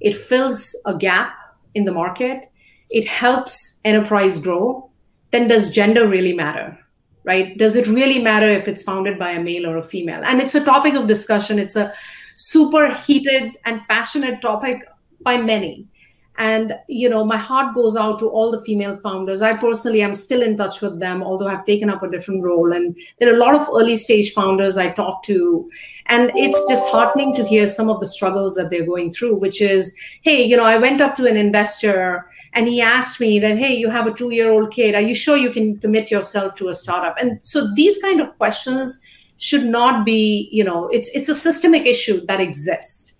it fills a gap in the market, it helps enterprise grow, then does gender really matter, right? Does it really matter if it's founded by a male or a female? And it's a topic of discussion. It's a super heated and passionate topic by many. And, my heart goes out to all the female founders. I personally am still in touch with them, although I've taken up a different role. And there are a lot of early stage founders I talk to. And it's disheartening to hear some of the struggles that they're going through, which is, hey, I went up to an investor and he asked me that, hey, you have a 2-year-old kid. Are you sure you can commit yourself to a startup? And so these kind of questions should not be, it's a systemic issue that exists.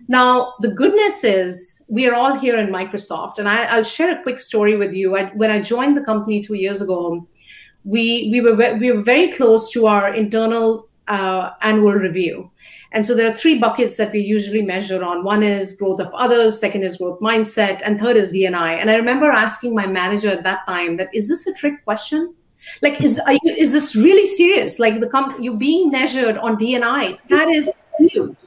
Now, the goodness is we are all here in Microsoft, and I'll share a quick story with you. When I joined the company 2 years ago, we were very close to our internal annual review. And so there are 3 buckets that we usually measure on. One is growth of others, second is growth mindset, and third is D&I. And I remember asking my manager at that time that, is this a trick question? Like, is this really serious? Like, you're being measured on D&I. That is huge.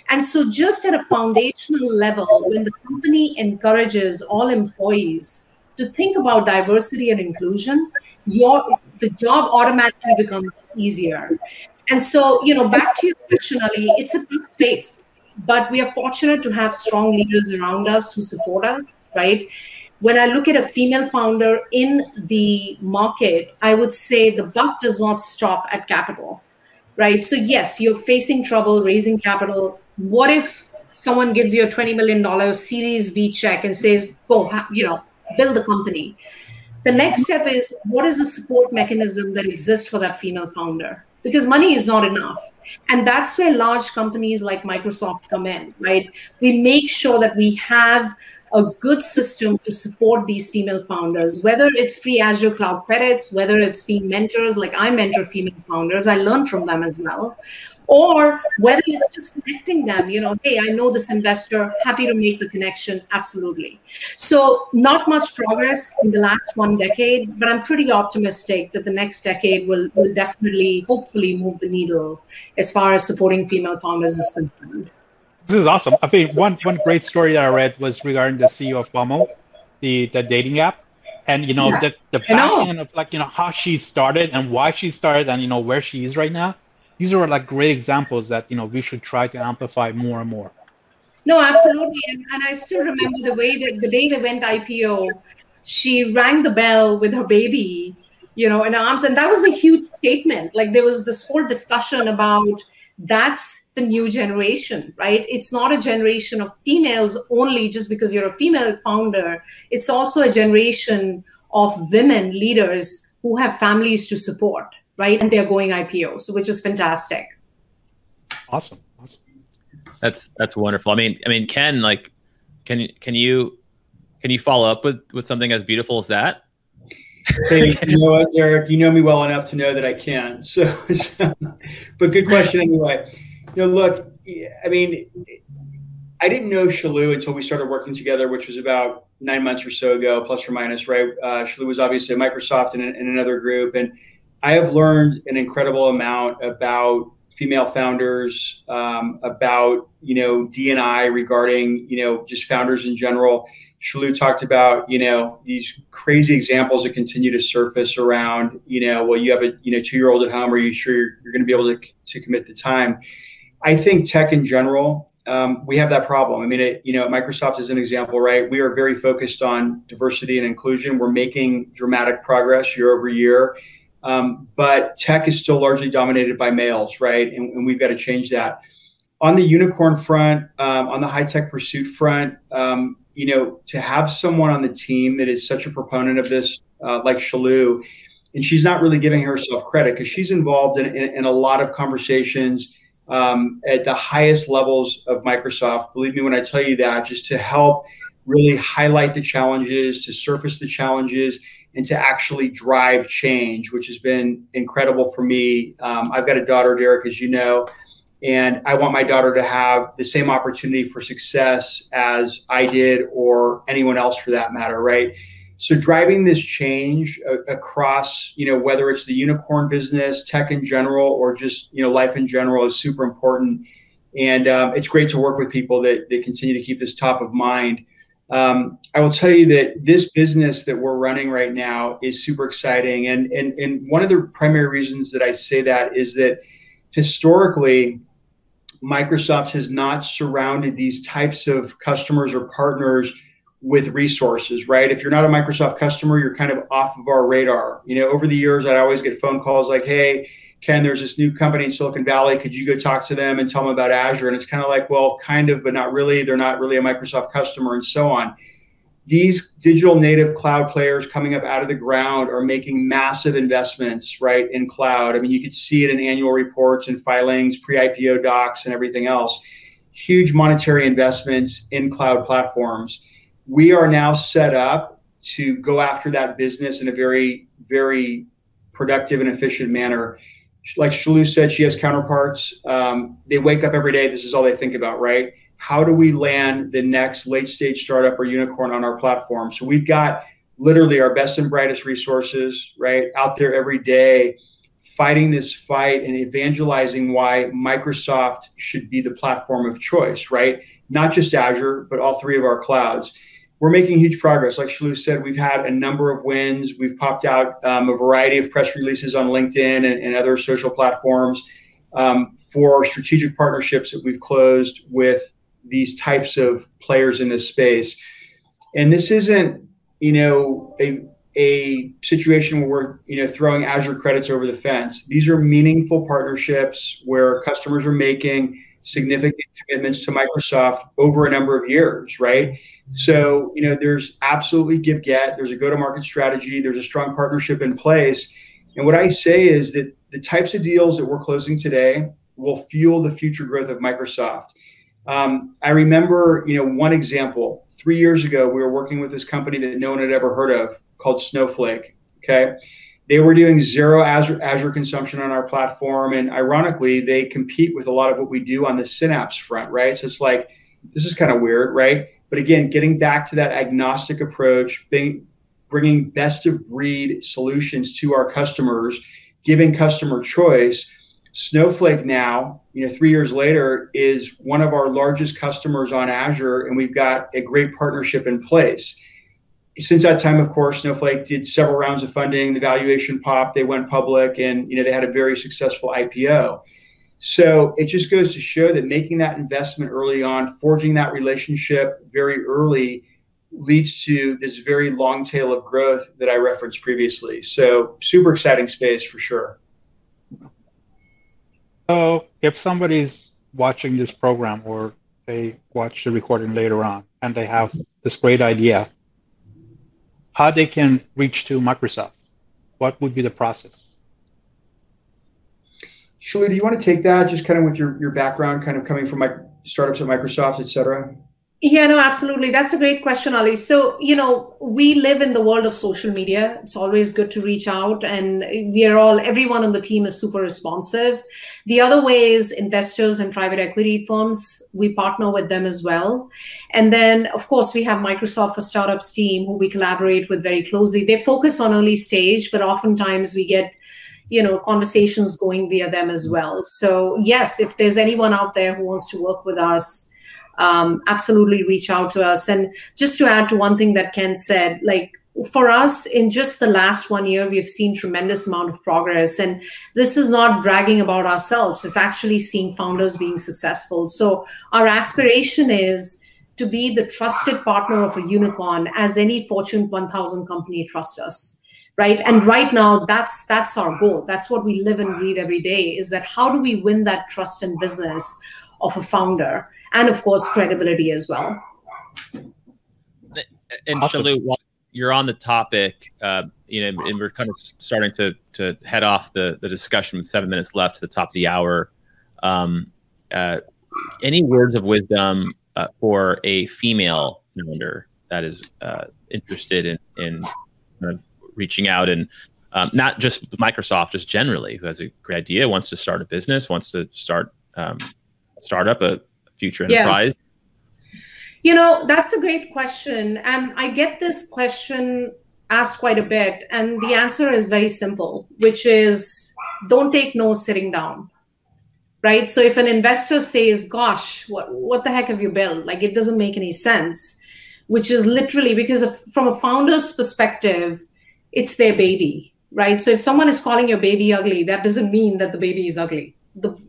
And so just at a foundational level, when the company encourages all employees to think about diversity and inclusion, the job automatically becomes easier. And so, back to your question, Ali, it's a tough space, but we are fortunate to have strong leaders around us who support us, right? When I look at a female founder in the market, I would say the buck does not stop at capital, right? So yes, you're facing trouble raising capital. What if someone gives you a $20 million Series B check and says, go, build the company? The next step is, what is the support mechanism that exists for that female founder? Because money is not enough. And that's where large companies like Microsoft come in, right? We make sure that we have a good system to support these female founders, whether it's free Azure Cloud credits, whether it's being mentors, like I mentor female founders, I learn from them as well, or whether it's just connecting them, hey, I know this investor, happy to make the connection, absolutely. So not much progress in the last 1 decade, but I'm pretty optimistic that the next decade will definitely, hopefully move the needle as far as supporting female founders is concerned. This is awesome. I think one great story that I read was regarding the CEO of Bumble, the dating app, and the back end of how she started and why she started and where she is right now. These are like great examples that we should try to amplify more and more. No, absolutely, and I still remember the way that the day they went IPO, she rang the bell with her baby, in arms, and that was a huge statement. Like there was this whole discussion about that's the new generation, right? It's not a generation of females only just because you're a female founder. It's also a generation of women leaders who have families to support, right? And they're going IPO, so which is fantastic. Awesome. That's wonderful. I mean, Ken, like, can you follow up with something as beautiful as that? Hey, you know what, Derek? You know me well enough to know that I can. So but good question anyway. Look, I mean, I didn't know Shaloo until we started working together, which was about 9 months or so ago, plus or minus, right? Shaloo was obviously at Microsoft and another group, and I have learned an incredible amount about female founders, about D&I regarding just founders in general. Shaloo talked about these crazy examples that continue to surface around well, you have a 2-year-old at home. Are you sure you're going to be able to commit the time? I think tech in general, we have that problem. I mean, Microsoft is an example, right? We are very focused on diversity and inclusion. We're making dramatic progress year over year. But tech is still largely dominated by males, right? And we've got to change that. On the unicorn front, on the high-tech pursuit front, to have someone on the team that is such a proponent of this, like Shaloo, and she's not really giving herself credit because she's involved in a lot of conversations at the highest levels of Microsoft. Believe me when I tell you that, just to help really highlight the challenges, to surface the challenges, and to actually drive change, which has been incredible for me. I've got a daughter, Derek, as you know, and I want my daughter to have the same opportunity for success as I did, or anyone else for that matter, right? So driving this change across, whether it's the unicorn business, tech in general, or just, life in general is super important. And it's great to work with people that continue to keep this top of mind. I will tell you that this business that we're running right now is super exciting. And one of the primary reasons that I say that is that historically, Microsoft has not surrounded these types of customers or partners with resources, right? If you're not a Microsoft customer, you're kind of off of our radar. Over the years, I'd always get phone calls like, hey, Ken, there's this new company in Silicon Valley. Could you go talk to them and tell them about Azure? And it's kind of like, well, kind of, but not really. They're not really a Microsoft customer and so on. These digital native cloud players coming up out of the ground are making massive investments, right, in cloud. I mean, you could see it in annual reports and filings, pre-IPO docs and everything else. Huge monetary investments in cloud platforms. We are now set up to go after that business in a very, very productive and efficient manner. Like Shaloo said, she has counterparts. They wake up every day. This is all they think about, right? How do we land the next late stage startup or unicorn on our platform? So we've got literally our best and brightest resources, right, out there every day fighting this fight and evangelizing why Microsoft should be the platform of choice, right? Not just Azure, but all 3 of our clouds. We're making huge progress. Like Shaloo said, we've had a number of wins. We've popped out a variety of press releases on LinkedIn and other social platforms for strategic partnerships that we've closed with these types of players in this space. And this isn't, a situation where we're, throwing Azure credits over the fence. These are meaningful partnerships where customers are making significant commitments to Microsoft over a number of years, right? So, there's absolutely give-get. There's a go-to-market strategy. There's a strong partnership in place. And what I say is that the types of deals that we're closing today will fuel the future growth of Microsoft. I remember, one example, 3 years ago, we were working with this company that no one had ever heard of called Snowflake. Okay. They were doing zero Azure consumption on our platform. And ironically, they compete with a lot of what we do on the Synapse front, right? So it's like, this is kind of weird, right? But again, getting back to that agnostic approach, bringing best of breed solutions to our customers, giving customer choice. Snowflake now, 3 years later, is one of our largest customers on Azure, and we've got a great partnership in place. Since that time, of course, Snowflake did several rounds of funding, the valuation popped, they went public, and they had a very successful IPO. So it just goes to show that making that investment early on, forging that relationship very early, leads to this very long tail of growth that I referenced previously. So super exciting space for sure. So if somebody's watching this program or they watch the recording later on and they have this great idea, how they can reach to Microsoft, what would be the process? Shaloo, do you want to take that just kind of with your background, kind of coming from startups at Microsoft, et cetera? Yeah, no, absolutely. That's a great question, Ali. So, we live in the world of social media. It's always good to reach out, and everyone on the team is super responsive. The other way is investors and private equity firms. We partner with them as well. And then, of course, we have Microsoft for Startups team who we collaborate with very closely. They focus on early stage, but oftentimes we get conversations going via them as well. So yes, if there's anyone out there who wants to work with us, absolutely reach out to us. And just to add to one thing that Ken said, like for us in just the last 1 year, we've seen tremendous amount of progress. And this is not bragging about ourselves. It's actually seeing founders being successful. So our aspiration is to be the trusted partner of a unicorn as any Fortune 1000 company trusts us. Right. And right now, that's our goal. That's what we live and breathe every day, is that how do we win that trust and business of a founder? And of course, credibility as well. And awesome. Shaloo, while you're on the topic, and we're kind of starting to head off the discussion with 7 minutes left to the top of the hour. Any words of wisdom for a female founder that is interested in kind of reaching out and not just Microsoft, just generally, who has a great idea, wants to start a business, wants to start a startup, a future enterprise? Yeah. That's a great question. And I get this question asked quite a bit. And the answer is very simple, which is don't take no sitting down. Right? So if an investor says, gosh, what the heck have you built? Like, it doesn't make any sense, which is literally because from a founder's perspective, it's their baby, right? So if someone is calling your baby ugly, that doesn't mean that the baby is ugly.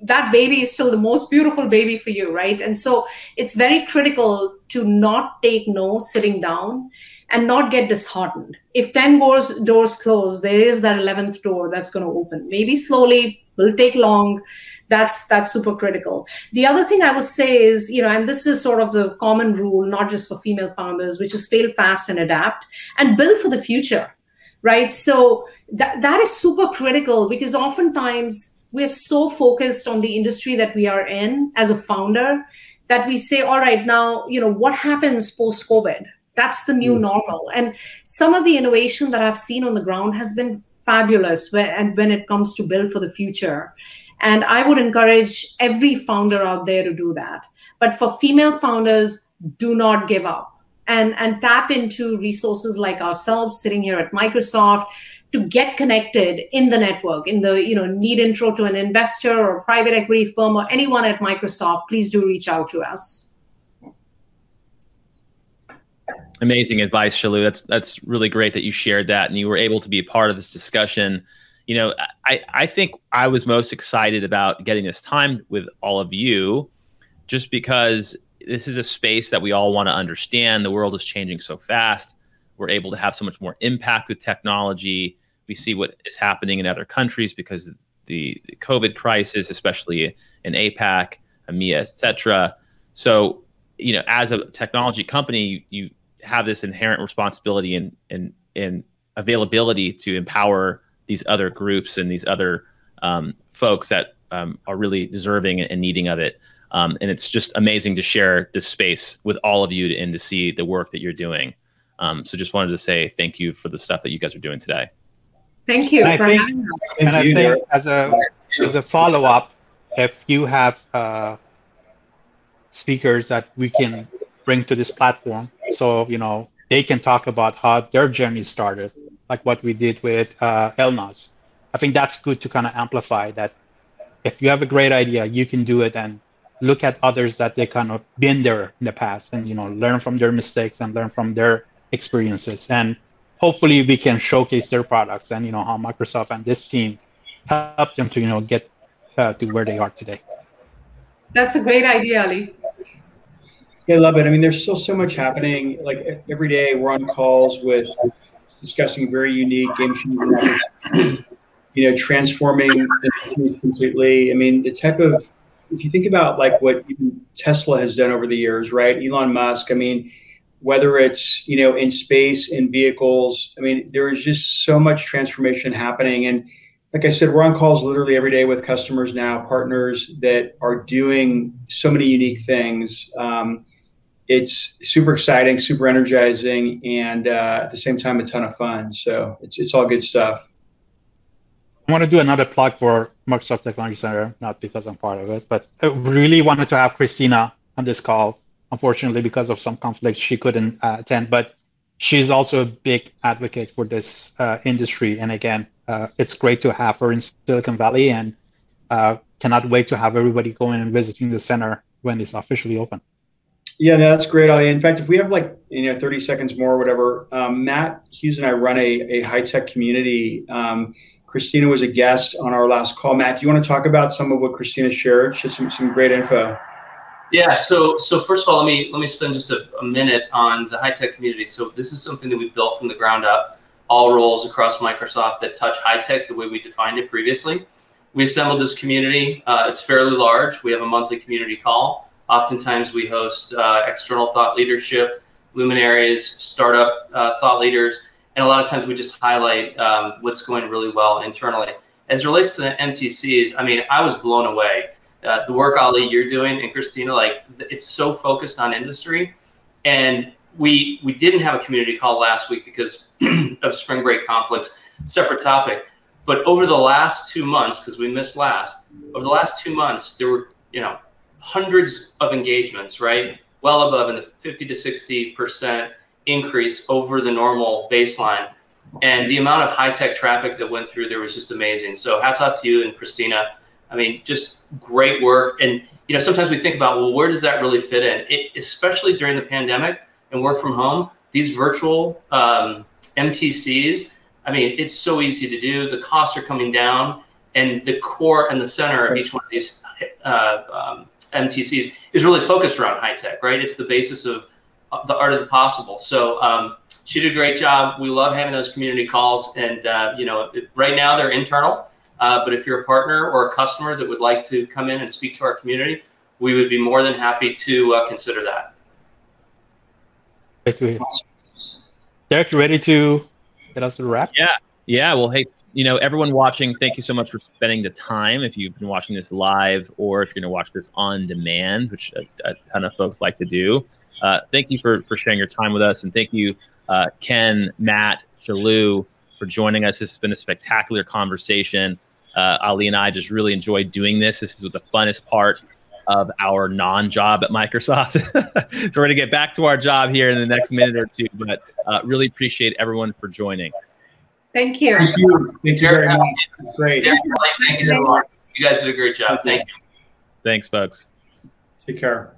That baby is still the most beautiful baby for you, right? And so it's very critical to not take no sitting down and not get disheartened. If 10 doors close, there is that 11th door that's going to open. Maybe slowly, will take long. That's super critical. The other thing I would say is, and this is sort of the common rule, not just for female founders, which is fail fast and adapt and build for the future, right? So that is super critical, because oftentimes we're so focused on the industry that we are in as a founder that we say, all right, now, what happens post-COVID? That's the new normal. And some of the innovation that I've seen on the ground has been fabulous when it comes to build for the future. And I would encourage every founder out there to do that. But for female founders, do not give up and tap into resources like ourselves sitting here at Microsoft to get connected in the network, in the, need intro to an investor or private equity firm or anyone at Microsoft, please do reach out to us. Amazing advice, Shaloo. That's really great that you shared that and you were able to be a part of this discussion. I think I was most excited about getting this time with all of you, just because this is a space that we all want to understand. The world is changing so fast. We're able to have so much more impact with technology. We see what is happening in other countries because of the COVID crisis, especially in APAC, EMEA, et cetera. So, as a technology company, you have this inherent responsibility and availability to empower these other groups and these other folks that are really deserving and needing of it. And it's just amazing to share this space with all of you and to see the work that you're doing. So just wanted to say thank you for the stuff that you guys are doing today. Thank you for having us. And I think as a follow-up, if you have speakers that we can bring to this platform, so they can talk about how their journey started, like what we did with Elnas. I think that's good to kind of amplify that. If you have a great idea, you can do it, and look at others that they kind of been there in the past, and learn from their mistakes and learn from their experiences, and hopefully we can showcase their products and how Microsoft and this team help them to get to where they are today. That's a great idea, Ali. Yeah, I love it. I mean, there's still so much happening. Like every day, we're on calls with discussing very unique game-changing, transforming completely. I mean, the type of, if you think about like what even Tesla has done over the years, right? Elon Musk. I mean, whether it's in space, in vehicles. I mean, there is just so much transformation happening. And like I said, we're on calls literally every day with customers now, partners that are doing so many unique things. It's super exciting, super energizing, and at the same time, a ton of fun. So it's all good stuff. I want to do another plug for Microsoft Technology Center, not because I'm part of it, but I really wanted to have Christina on this call. Unfortunately, because of some conflicts, she couldn't attend, but she's also a big advocate for this industry. And again, it's great to have her in Silicon Valley, and cannot wait to have everybody going and visiting the center when it's officially open. Yeah, no, that's great, Ali. In fact, if we have 30 seconds more or whatever, Matt Hughes and I run a high-tech community. Christina was a guest on our last call. Matt, do you want to talk about some of what Christina shared? She had some great info. Yeah, so first of all, let me spend just a minute on the high-tech community. So this is something that we built from the ground up, all roles across Microsoft that touch high-tech the way we defined it previously. We assembled this community. It's fairly large. We have a monthly community call. Oftentimes we host external thought leadership, luminaries, startup thought leaders, and a lot of times we just highlight what's going really well internally. As it relates to the MTCs, I mean, I was blown away. The work, Ali, you're doing, and Christina, it's so focused on industry. And we didn't have a community call last week because of spring break conflicts, separate topic. But over the last 2 months, because we missed last, over the last 2 months, there were, hundreds of engagements, right? Well above in the 50 to 60% increase over the normal baseline. And the amount of high-tech traffic that went through there was just amazing. So hats off to you and Christina. I mean, just great work. And, sometimes we think about, well, where does that really fit in? Especially during the pandemic and work from home, these virtual MTCs, I mean, it's so easy to do. The costs are coming down, and the core and the center of each one of these MTCs is really focused around high tech, right? It's the basis of the art of the possible. So she did a great job. We love having those community calls, and right now they're internal. But if you're a partner or a customer that would like to come in and speak to our community, we would be more than happy to consider that. Great to hear. Derek, you ready to get us to the wrap? Yeah. Well, hey, everyone watching, thank you so much for spending the time. If you've been watching this live, or if you're going to watch this on demand, which a ton of folks like to do, thank you for sharing your time with us. And thank you, Ken, Matt, Shaloo, for joining us. This has been a spectacular conversation. Ali and I just really enjoyed doing this. This is the funnest part of our non-job at Microsoft. So we're going to get back to our job here in the next minute or two, but really appreciate everyone for joining. Thank you. Thank you. Thank you very much. Great. Thank you so much. You guys did a great job. Thank you. Thanks, folks. Take care.